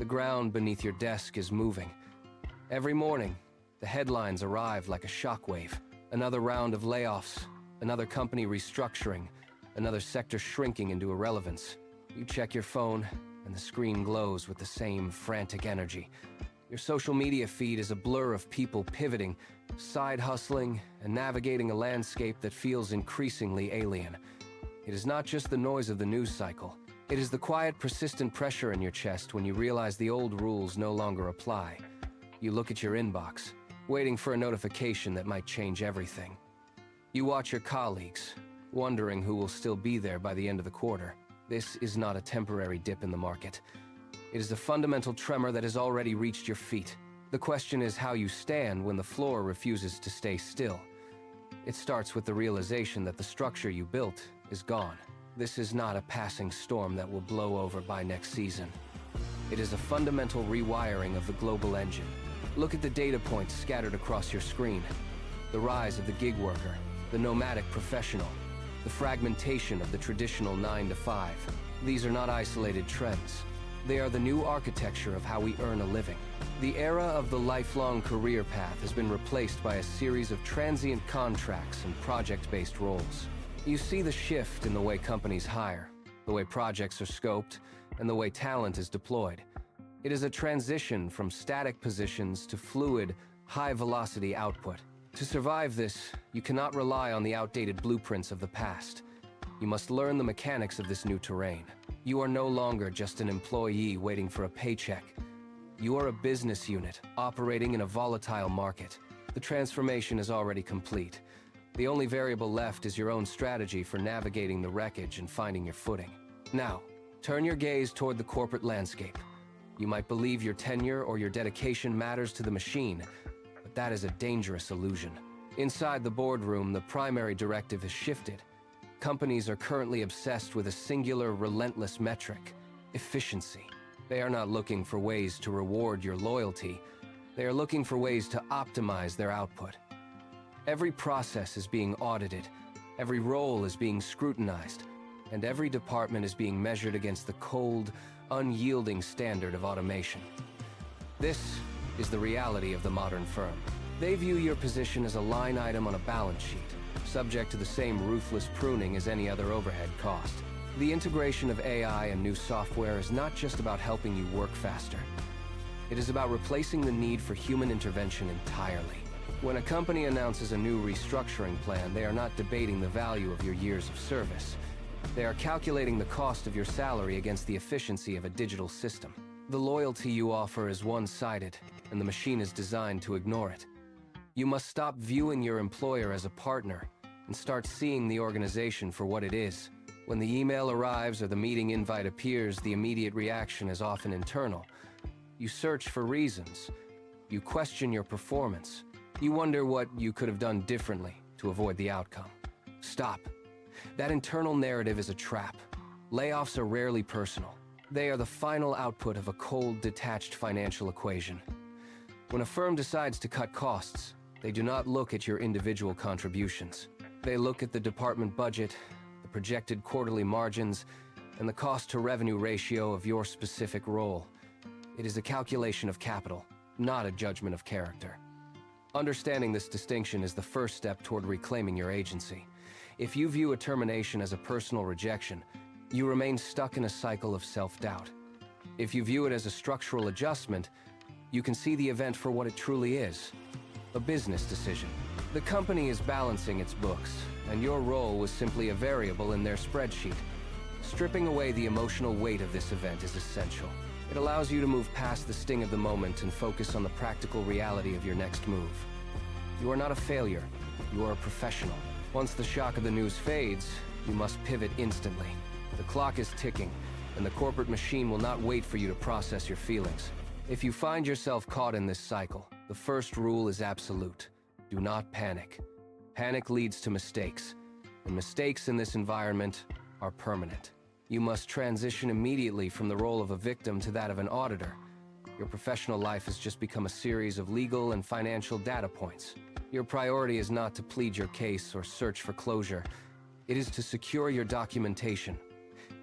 The ground beneath your desk is moving. Every morning, the headlines arrive like a shockwave. Another round of layoffs, another company restructuring, another sector shrinking into irrelevance. You check your phone, and the screen glows with the same frantic energy. Your social media feed is a blur of people pivoting, side hustling, and navigating a landscape that feels increasingly alien. It is not just the noise of the news cycle. It is the quiet, persistent pressure in your chest when you realize the old rules no longer apply. You look at your inbox, waiting for a notification that might change everything. You watch your colleagues, wondering who will still be there by the end of the quarter. This is not a temporary dip in the market. It is a fundamental tremor that has already reached your feet. The question is how you stand when the floor refuses to stay still. It starts with the realization that the structure you built is gone. This is not a passing storm that will blow over by next season. It is a fundamental rewiring of the global engine. Look at the data points scattered across your screen. The rise of the gig worker, the nomadic professional, the fragmentation of the traditional 9-to-5. These are not isolated trends. They are the new architecture of how we earn a living. The era of the lifelong career path has been replaced by a series of transient contracts and project-based roles. You see the shift in the way companies hire, the way projects are scoped, and the way talent is deployed. It is a transition from static positions to fluid, high-velocity output. To survive this, you cannot rely on the outdated blueprints of the past. You must learn the mechanics of this new terrain. You are no longer just an employee waiting for a paycheck. You are a business unit operating in a volatile market. The transformation is already complete. The only variable left is your own strategy for navigating the wreckage and finding your footing. Now, turn your gaze toward the corporate landscape. You might believe your tenure or your dedication matters to the machine, but that is a dangerous illusion. Inside the boardroom, the primary directive has shifted. Companies are currently obsessed with a singular, relentless metric: efficiency. They are not looking for ways to reward your loyalty. They are looking for ways to optimize their output. Every process is being audited, every role is being scrutinized, and every department is being measured against the cold, unyielding standard of automation. This is the reality of the modern firm. They view your position as a line item on a balance sheet, subject to the same ruthless pruning as any other overhead cost. The integration of AI and new software is not just about helping you work faster. It is about replacing the need for human intervention entirely. When a company announces a new restructuring plan, they are not debating the value of your years of service. They are calculating the cost of your salary against the efficiency of a digital system. The loyalty you offer is one-sided, and the machine is designed to ignore it. You must stop viewing your employer as a partner and start seeing the organization for what it is. When the email arrives or the meeting invite appears, the immediate reaction is often internal. You search for reasons. You question your performance. You wonder what you could have done differently to avoid the outcome. Stop. That internal narrative is a trap. Layoffs are rarely personal. They are the final output of a cold, detached financial equation. When a firm decides to cut costs, they do not look at your individual contributions. They look at the department budget, the projected quarterly margins, and the cost-to-revenue ratio of your specific role. It is a calculation of capital, not a judgment of character. Understanding this distinction is the first step toward reclaiming your agency. If you view a termination as a personal rejection, you remain stuck in a cycle of self-doubt. If you view it as a structural adjustment, you can see the event for what it truly is: a business decision. The company is balancing its books, and your role was simply a variable in their spreadsheet. Stripping away the emotional weight of this event is essential. It allows you to move past the sting of the moment and focus on the practical reality of your next move. You are not a failure, you are a professional. Once the shock of the news fades, you must pivot instantly. The clock is ticking, and the corporate machine will not wait for you to process your feelings. If you find yourself caught in this cycle, the first rule is absolute: do not panic. Panic leads to mistakes, and mistakes in this environment are permanent. You must transition immediately from the role of a victim to that of an auditor. Your professional life has just become a series of legal and financial data points. Your priority is not to plead your case or search for closure. It is to secure your documentation.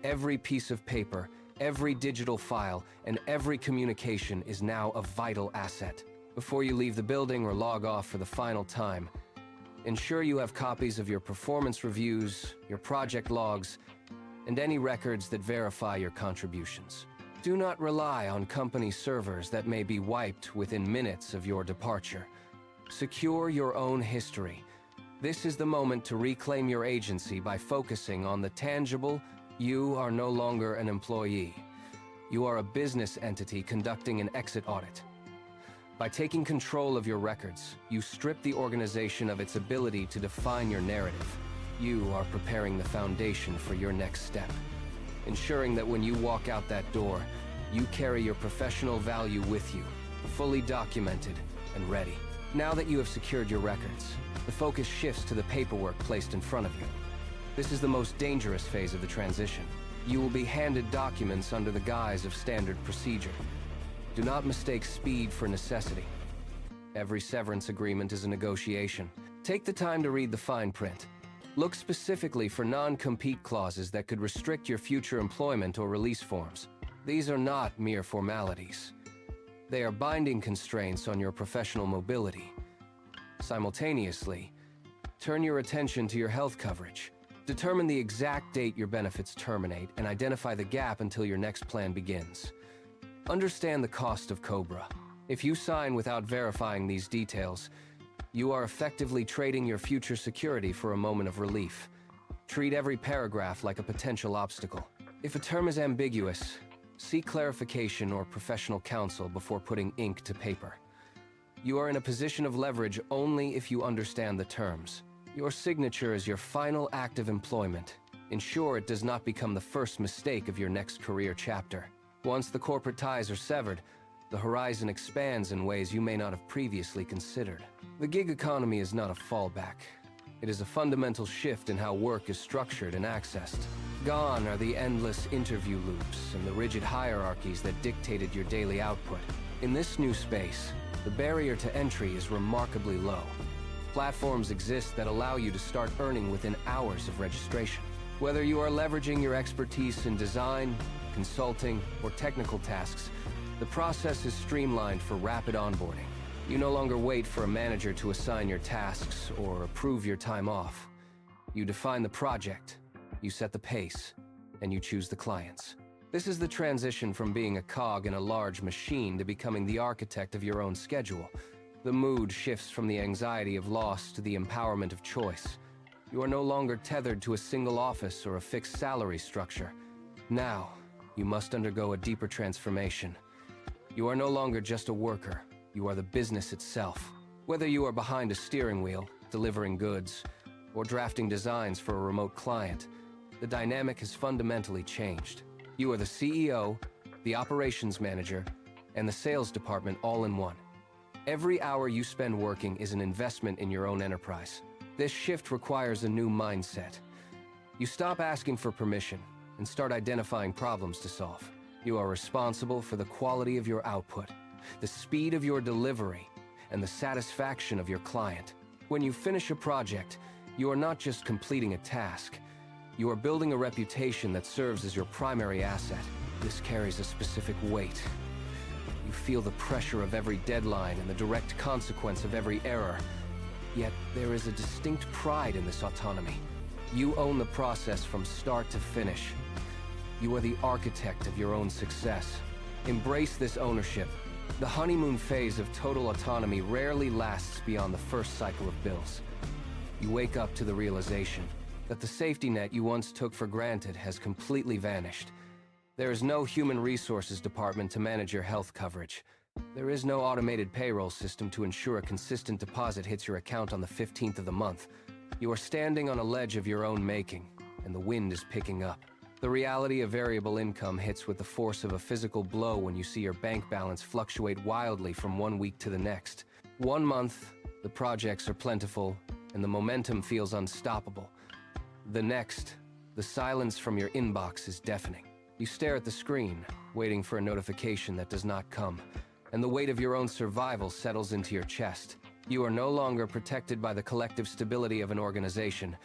Every piece of paper, Every digital file and every communication is now a vital asset. Before you leave the building or log off for the final time, ensure you have copies of your performance reviews, your project logs, and any records that verify your contributions. Do not rely on company servers that may be wiped within minutes of your departure. Secure your own history. This is the moment to reclaim your agency by focusing on the tangible. You are no longer an employee. You are a business entity conducting an exit audit. By taking control of your records, you strip the organization of its ability to define your narrative. You are preparing the foundation for your next step, ensuring that when you walk out that door, you carry your professional value with you, fully documented and ready. Now that you have secured your records, the focus shifts to the paperwork placed in front of you. This is the most dangerous phase of the transition. You will be handed documents under the guise of standard procedure. Do not mistake speed for necessity. Every severance agreement is a negotiation. Take the time to read the fine print. Look specifically for non-compete clauses that could restrict your future employment or release forms. These are not mere formalities. They are binding constraints on your professional mobility. Simultaneously, turn your attention to your health coverage. Determine the exact date your benefits terminate and identify the gap until your next plan begins. Understand the cost of COBRA. If you sign without verifying these details, you are effectively trading your future security for a moment of relief. Treat every paragraph like a potential obstacle. If a term is ambiguous, seek clarification or professional counsel before putting ink to paper. You are in a position of leverage only if you understand the terms. Your signature is your final act of employment. Ensure it does not become the first mistake of your next career chapter. Once the corporate ties are severed, the horizon expands in ways you may not have previously considered. The gig economy is not a fallback. It is a fundamental shift in how work is structured and accessed. Gone are the endless interview loops and the rigid hierarchies that dictated your daily output. In this new space, the barrier to entry is remarkably low. Platforms exist that allow you to start earning within hours of registration. Whether you are leveraging your expertise in design, consulting, or technical tasks, the process is streamlined for rapid onboarding. You no longer wait for a manager to assign your tasks or approve your time off. You define the project, you set the pace, and you choose the clients. This is the transition from being a cog in a large machine to becoming the architect of your own schedule. The mood shifts from the anxiety of loss to the empowerment of choice. You are no longer tethered to a single office or a fixed salary structure. Now, you must undergo a deeper transformation. You are no longer just a worker. You are the business itself. Whether you are behind a steering wheel, delivering goods, or drafting designs for a remote client, the dynamic has fundamentally changed. You are the CEO, the operations manager, and the sales department all in one. Every hour you spend working is an investment in your own enterprise. This shift requires a new mindset. You stop asking for permission and start identifying problems to solve. You are responsible for the quality of your output, the speed of your delivery, and the satisfaction of your client. When you finish a project, you are not just completing a task. You are building a reputation that serves as your primary asset. This carries a specific weight. You feel the pressure of every deadline and the direct consequence of every error. Yet there is a distinct pride in this autonomy. You own the process from start to finish. You are the architect of your own success. Embrace this ownership. The honeymoon phase of total autonomy rarely lasts beyond the first cycle of bills. You wake up to the realization that the safety net you once took for granted has completely vanished. There is no human resources department to manage your health coverage. There is no automated payroll system to ensure a consistent deposit hits your account on the 15th of the month. You are standing on a ledge of your own making, and the wind is picking up. The reality of variable income hits with the force of a physical blow when you see your bank balance fluctuate wildly from one week to the next. One month, the projects are plentiful, and the momentum feels unstoppable. The next, the silence from your inbox is deafening. You stare at the screen, waiting for a notification that does not come, and the weight of your own survival settles into your chest. You are no longer protected by the collective stability of an organization.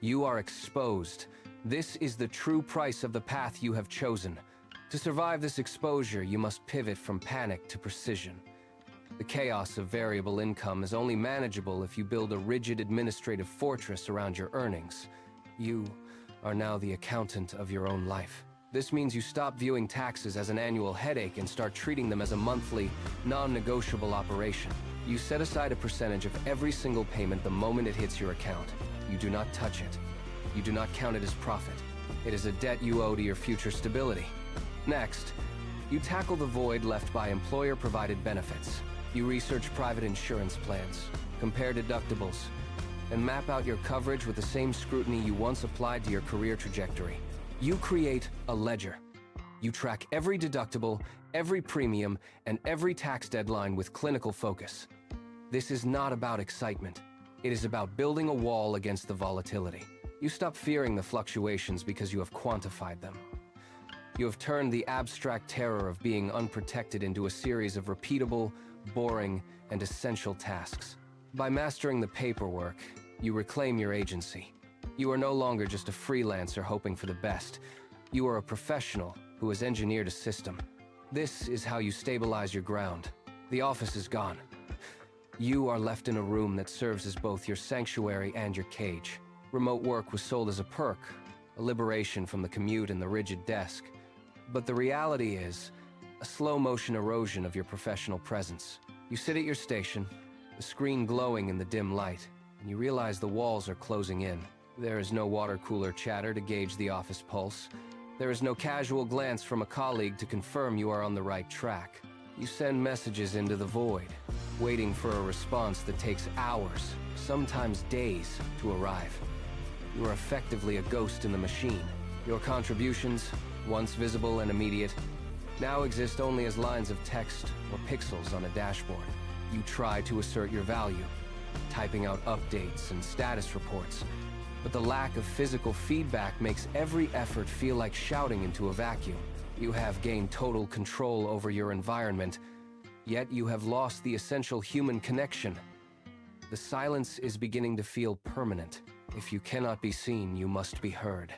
You are exposed. This is the true price of the path you have chosen. To survive this exposure, you must pivot from panic to precision. The chaos of variable income is only manageable if you build a rigid administrative fortress around your earnings. You are now the accountant of your own life. This means you stop viewing taxes as an annual headache and start treating them as a monthly, non-negotiable operation. You set aside a percentage of every single payment the moment it hits your account. You do not touch it. You do not count it as profit. It is a debt you owe to your future stability. Next, you tackle the void left by employer-provided benefits. You research private insurance plans, compare deductibles, and map out your coverage with the same scrutiny you once applied to your career trajectory. You create a ledger. You track every deductible, every premium, and every tax deadline with clinical focus. This is not about excitement. It is about building a wall against the volatility. You stop fearing the fluctuations because you have quantified them. You have turned the abstract terror of being unprotected into a series of repeatable, boring, and essential tasks. By mastering the paperwork, you reclaim your agency. You are no longer just a freelancer hoping for the best. You are a professional who has engineered a system. This is how you stabilize your ground. The office is gone. You are left in a room that serves as both your sanctuary and your cage. Remote work was sold as a perk, a liberation from the commute and the rigid desk. But the reality is a slow-motion erosion of your professional presence. You sit at your station, the screen glowing in the dim light, and you realize the walls are closing in. There is no water cooler chatter to gauge the office pulse. There is no casual glance from a colleague to confirm you are on the right track. You send messages into the void, waiting for a response that takes hours, sometimes days, to arrive. You are effectively a ghost in the machine. Your contributions, once visible and immediate, now exist only as lines of text or pixels on a dashboard. You try to assert your value, typing out updates and status reports, but the lack of physical feedback makes every effort feel like shouting into a vacuum. You have gained total control over your environment, yet you have lost the essential human connection. The silence is beginning to feel permanent. If you cannot be seen, you must be heard.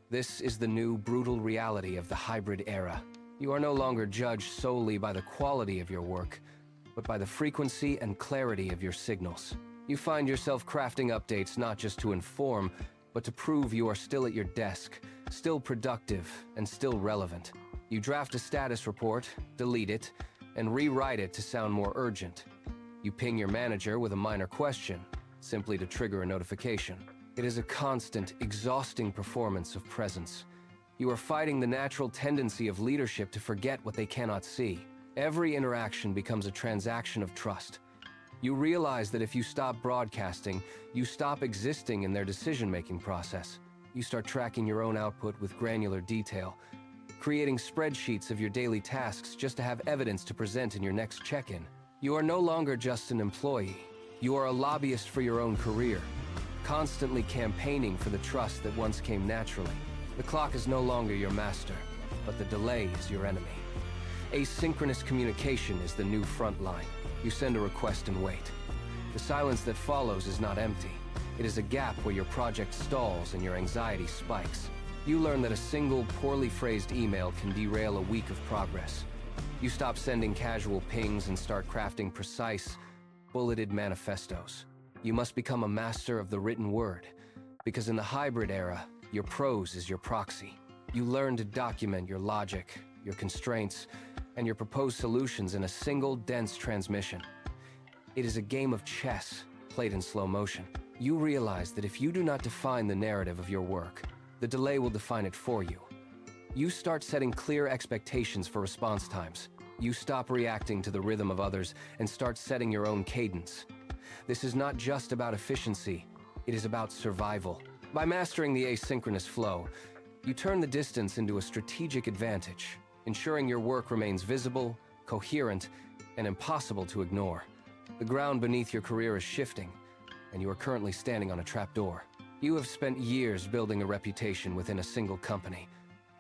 This is the new brutal reality of the hybrid era. You are no longer judged solely by the quality of your work, but by the frequency and clarity of your signals. You find yourself crafting updates not just to inform, but to prove you are still at your desk, still productive, and still relevant. You draft a status report, delete it, and rewrite it to sound more urgent. You ping your manager with a minor question, simply to trigger a notification. It is a constant, exhausting performance of presence. You are fighting the natural tendency of leadership to forget what they cannot see. Every interaction becomes a transaction of trust. You realize that if you stop broadcasting, you stop existing in their decision-making process. You start tracking your own output with granular detail, creating spreadsheets of your daily tasks just to have evidence to present in your next check-in. You are no longer just an employee. You are a lobbyist for your own career, constantly campaigning for the trust that once came naturally. The clock is no longer your master, but the delay is your enemy. Asynchronous communication is the new front line. You send a request and wait. The silence that follows is not empty. It is a gap where your project stalls and your anxiety spikes. You learn that a single, poorly phrased email can derail a week of progress. You stop sending casual pings and start crafting precise, bulleted manifestos. You must become a master of the written word, because in the hybrid era, your prose is your proxy. You learn to document your logic, your constraints, and your proposed solutions in a single, dense transmission. It is a game of chess, played in slow motion. You realize that if you do not define the narrative of your work, the delay will define it for you. You start setting clear expectations for response times. You stop reacting to the rhythm of others and start setting your own cadence. This is not just about efficiency, it is about survival. By mastering the asynchronous flow, you turn the distance into a strategic advantage, ensuring your work remains visible, coherent, and impossible to ignore. The ground beneath your career is shifting, and you are currently standing on a trapdoor. You have spent years building a reputation within a single company,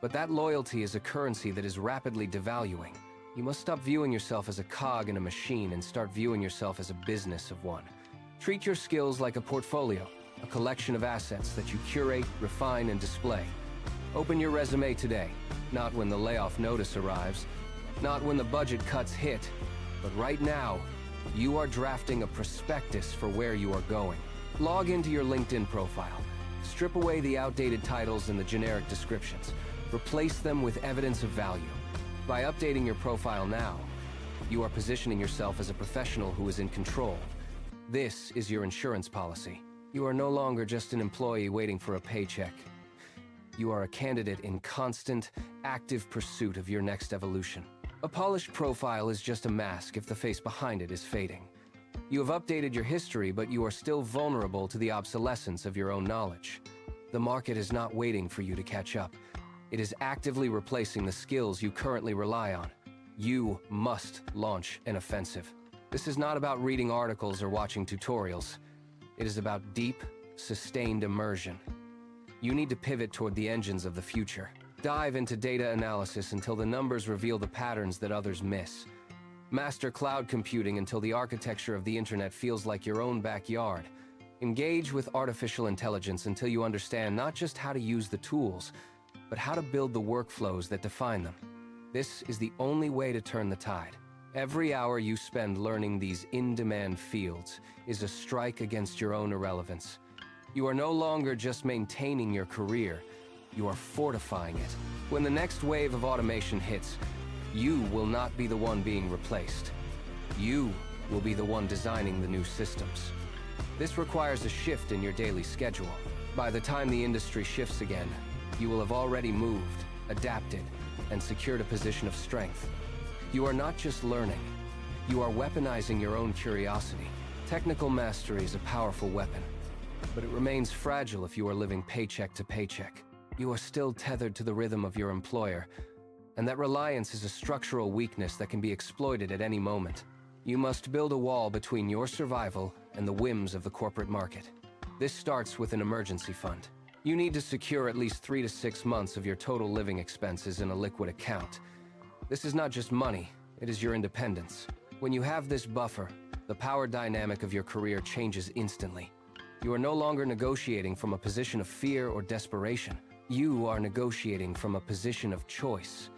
but that loyalty is a currency that is rapidly devaluing. You must stop viewing yourself as a cog in a machine and start viewing yourself as a business of one. Treat your skills like a portfolio, a collection of assets that you curate, refine, and display. Open your resume today. Not when the layoff notice arrives, not when the budget cuts hit, but right now, you are drafting a prospectus for where you are going. Log into your LinkedIn profile. Strip away the outdated titles and the generic descriptions. Replace them with evidence of value. By updating your profile now, you are positioning yourself as a professional who is in control. This is your insurance policy. You are no longer just an employee waiting for a paycheck. You are a candidate in constant, active pursuit of your next evolution. A polished profile is just a mask if the face behind it is fading. You have updated your history, but you are still vulnerable to the obsolescence of your own knowledge. The market is not waiting for you to catch up. It is actively replacing the skills you currently rely on. You must launch an offensive. This is not about reading articles or watching tutorials. It is about deep, sustained immersion. You need to pivot toward the engines of the future. Dive into data analysis until the numbers reveal the patterns that others miss. Master cloud computing until the architecture of the internet feels like your own backyard. Engage with artificial intelligence until you understand not just how to use the tools, but how to build the workflows that define them. This is the only way to turn the tide. Every hour you spend learning these in-demand fields is a strike against your own irrelevance. You are no longer just maintaining your career, you are fortifying it. When the next wave of automation hits, you will not be the one being replaced. You will be the one designing the new systems. This requires a shift in your daily schedule. By the time the industry shifts again, you will have already moved, adapted, and secured a position of strength. You are not just learning, you are weaponizing your own curiosity. Technical mastery is a powerful weapon, but it remains fragile if you are living paycheck to paycheck. You are still tethered to the rhythm of your employer, and that reliance is a structural weakness that can be exploited at any moment. You must build a wall between your survival and the whims of the corporate market. This starts with an emergency fund. You need to secure at least 3 to 6 months of your total living expenses in a liquid account. This is not just money, it is your independence. When you have this buffer, the power dynamic of your career changes instantly. You are no longer negotiating from a position of fear or desperation. You are negotiating from a position of choice.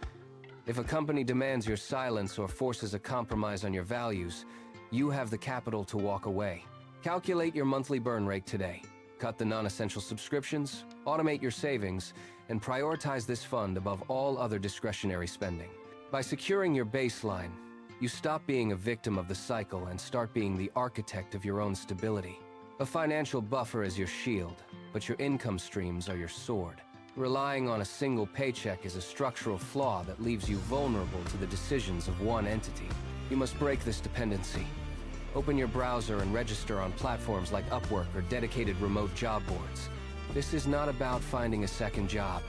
If a company demands your silence or forces a compromise on your values, you have the capital to walk away. Calculate your monthly burn rate today. Cut the non-essential subscriptions, automate your savings, and prioritize this fund above all other discretionary spending. By securing your baseline, you stop being a victim of the cycle and start being the architect of your own stability. A financial buffer is your shield, but your income streams are your sword. Relying on a single paycheck is a structural flaw that leaves you vulnerable to the decisions of one entity. You must break this dependency. Open your browser and register on platforms like Upwork or dedicated remote job boards. This is not about finding a second job.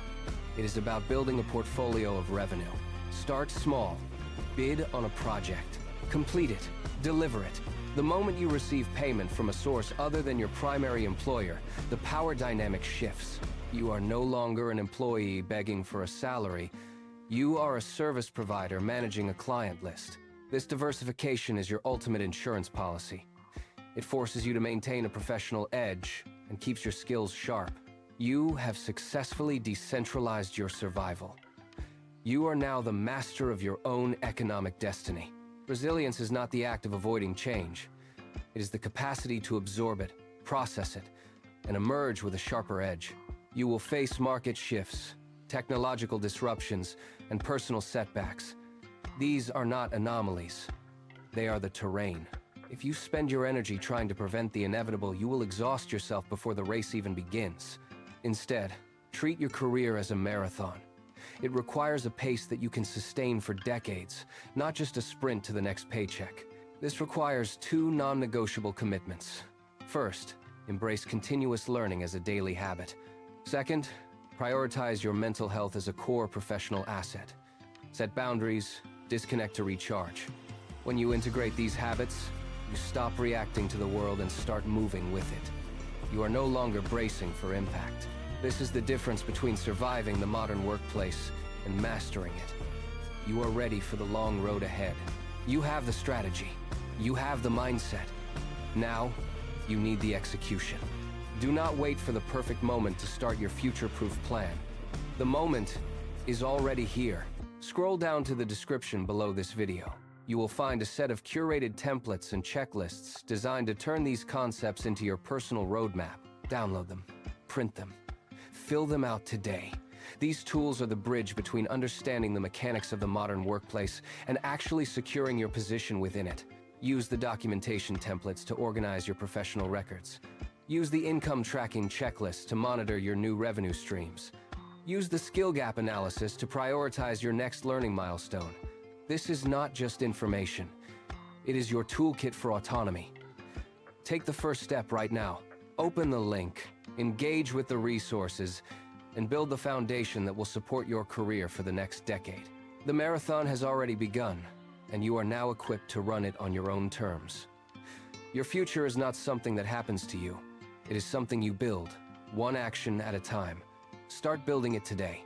It is about building a portfolio of revenue. Start small. Bid on a project. Complete it. Deliver it. The moment you receive payment from a source other than your primary employer, the power dynamic shifts. You are no longer an employee begging for a salary. You are a service provider managing a client list. This diversification is your ultimate insurance policy. It forces you to maintain a professional edge and keeps your skills sharp. You have successfully decentralized your survival. You are now the master of your own economic destiny. Resilience is not the act of avoiding change. It is the capacity to absorb it, process it, and emerge with a sharper edge. You will face market shifts, technological disruptions, and personal setbacks. These are not anomalies. They are the terrain. If you spend your energy trying to prevent the inevitable, you will exhaust yourself before the race even begins. Instead, treat your career as a marathon. It requires a pace that you can sustain for decades, not just a sprint to the next paycheck. This requires 2 non-negotiable commitments. First, embrace continuous learning as a daily habit. Second, prioritize your mental health as a core professional asset. Set boundaries, disconnect to recharge. When you integrate these habits, you stop reacting to the world and start moving with it. You are no longer bracing for impact. This is the difference between surviving the modern workplace and mastering it. You are ready for the long road ahead. You have the strategy. You have the mindset. Now, you need the execution. Do not wait for the perfect moment to start your future-proof plan. The moment is already here. Scroll down to the description below this video. You will find a set of curated templates and checklists designed to turn these concepts into your personal roadmap. Download them, print them, fill them out today. These tools are the bridge between understanding the mechanics of the modern workplace and actually securing your position within it. Use the documentation templates to organize your professional records. Use the income tracking checklist to monitor your new revenue streams. Use the skill gap analysis to prioritize your next learning milestone. This is not just information. It is your toolkit for autonomy. Take the first step right now. Open the link, engage with the resources, and build the foundation that will support your career for the next decade. The marathon has already begun, and you are now equipped to run it on your own terms. Your future is not something that happens to you. It is something you build, one action at a time. Start building it today.